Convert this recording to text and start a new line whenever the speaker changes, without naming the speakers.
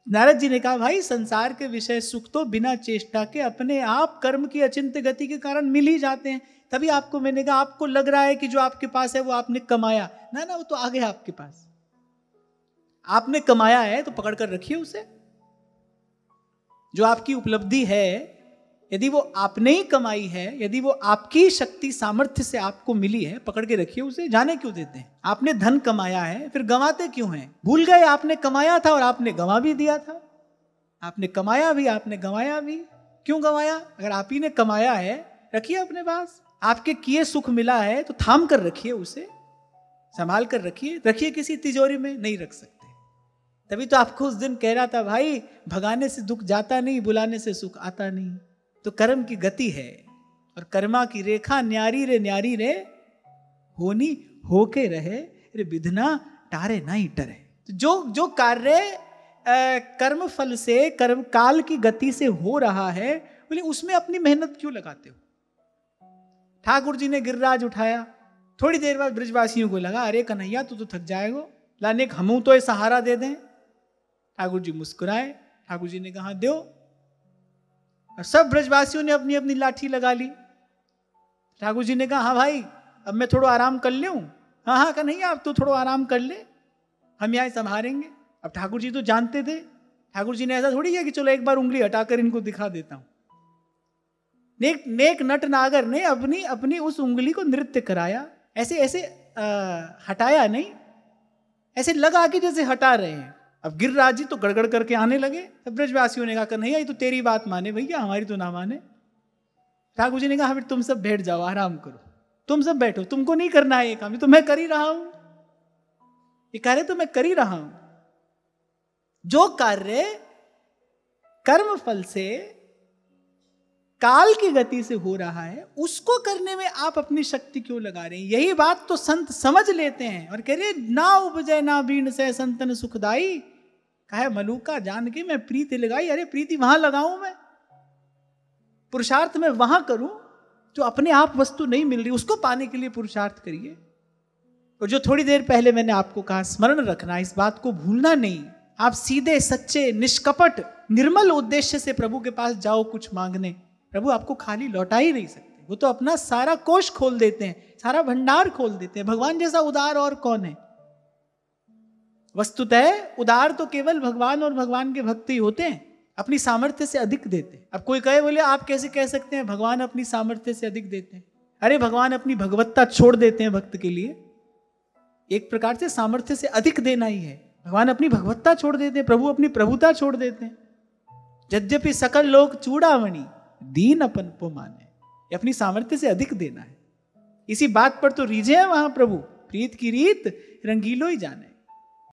नारद जी ने कहा भाई संसार के विषय सुख तो बिना चेष्टा के अपने आप कर्म की अचिंत्य गति के कारण मिल ही जाते हैं। तभी आपको मैंने कहा, आपको लग रहा है कि जो आपके पास है वो आपने कमाया, ना ना, वो तो आ गया आपके पास। आपने कमाया है तो पकड़ कर रखिए उसे। जो आपकी उपलब्धि है, यदि वो आपने ही कमाई है, यदि वो आपकी शक्ति सामर्थ्य से आपको मिली है, पकड़ के रखिए उसे। जाने क्यों देते हैं? आपने धन कमाया है, फिर गंवाते क्यों हैं? भूल गए आपने कमाया था और आपने गंवा भी दिया था। आपने कमाया भी, आपने गंवाया भी। क्यों गंवाया? अगर आप ही ने कमाया है, रखिए अपने पास। आपके किए सुख मिला है तो थाम कर रखिए उसे, संभाल कर रखिए। रखिए किसी तिजोरी में नहीं रख सकते। तभी तो आपको उस दिन कह रहा था, भाई भगाने से दुख जाता नहीं, बुलाने से सुख आता नहीं। तो कर्म की गति है, और कर्मा की रेखा न्यारी रे होनी होके रहे, रे विधना टारे नहीं टरे। तो जो कार्य कर्म फल से, कर्म काल की गति से हो रहा है, बोले उसमें अपनी मेहनत क्यों लगाते हो? ठाकुर जी ने गिरिराज उठाया, थोड़ी देर बाद ब्रजवासियों को लगा, अरे कन्हैया तू तो थक जाएगा, लाने हमू तो ये सहारा दे दें। ठाकुर जी मुस्कुराए। ठाकुर जी ने कहा दो। और सब ब्रजवासियों ने अपनी अपनी लाठी लगा ली। ठाकुर जी ने कहा, हाँ भाई अब मैं थोड़ा आराम कर लूं। हाँ हाँ कन्हैया अब तू थोड़ा आराम कर ले, हम यहाँ संभालेंगे। अब ठाकुर जी तो जानते थे, ठाकुर जी ने ऐसा थोड़ी किया कि चलो एक बार उंगली हटाकर इनको दिखा देता हूं। नेक नट नागर ने अपनी अपनी उस उंगली को नृत्य कराया। ऐसे ऐसे हटाया नहीं, ऐसे लगा कि जैसे हटा रहे हैं। अब गिरिराज जी तो गड़गड़ करके आने लगे। तब ब्रजवासियों ने कहा, कन्हैया ये तो तेरी बात माने भैया, हमारी तो ना माने। ठाकुर जी ने कहा, फिर तुम सब बैठ जाओ, आराम करो, तुम सब बैठो, तुमको नहीं करना है ये काम, ये तो मैं कर ही रहा हूं। ये कार्य तो मैं कर ही रहा हूं। जो कार्य कर्म फल से, काल की गति से हो रहा है, उसको करने में आप अपनी शक्ति क्यों लगा रहे हैं? यही बात तो संत समझ लेते हैं और कह रहे, ना उपजय ना बीण से संतन सुखदाई, कहे मलूका जान के मैं प्रीति लगाई। अरे प्रीति वहां लगाऊं मैं, पुरुषार्थ में वहां करूं जो अपने आप वस्तु नहीं मिल रही, उसको पाने के लिए पुरुषार्थ करिए। और जो थोड़ी देर पहले मैंने आपको कहा, स्मरण रखना, इस बात को भूलना नहीं। आप सीधे सच्चे निष्कपट निर्मल उद्देश्य से प्रभु के पास जाओ कुछ मांगने, प्रभु आपको खाली लौटा ही नहीं सकते। वो तो अपना सारा कोष खोल देते हैं, सारा भंडार खोल देते हैं। भगवान जैसा उदार और कौन है? वस्तुतः उदार तो केवल भगवान और भगवान के भक्त ही होते हैं, अपनी सामर्थ्य से अधिक देते। अब कोई कहे, बोले आप कैसे कह सकते हैं भगवान अपनी सामर्थ्य से अधिक देते हैं? अरे भगवान अपनी भगवत्ता छोड़ देते हैं भक्त के लिए। एक प्रकार से सामर्थ्य से अधिक देना ही है। भगवान अपनी भगवत्ता छोड़ देते हैं, प्रभु अपनी प्रभुता छोड़ देते हैं। यद्यपि सकल लोग चूड़ामणि दीन अपन को माने, ये अपनी सामर्थ्य से अधिक देना है। इसी बात पर तो रीझे हैं वहां प्रभु, प्रीत की रीत रंगीलो ही जाने।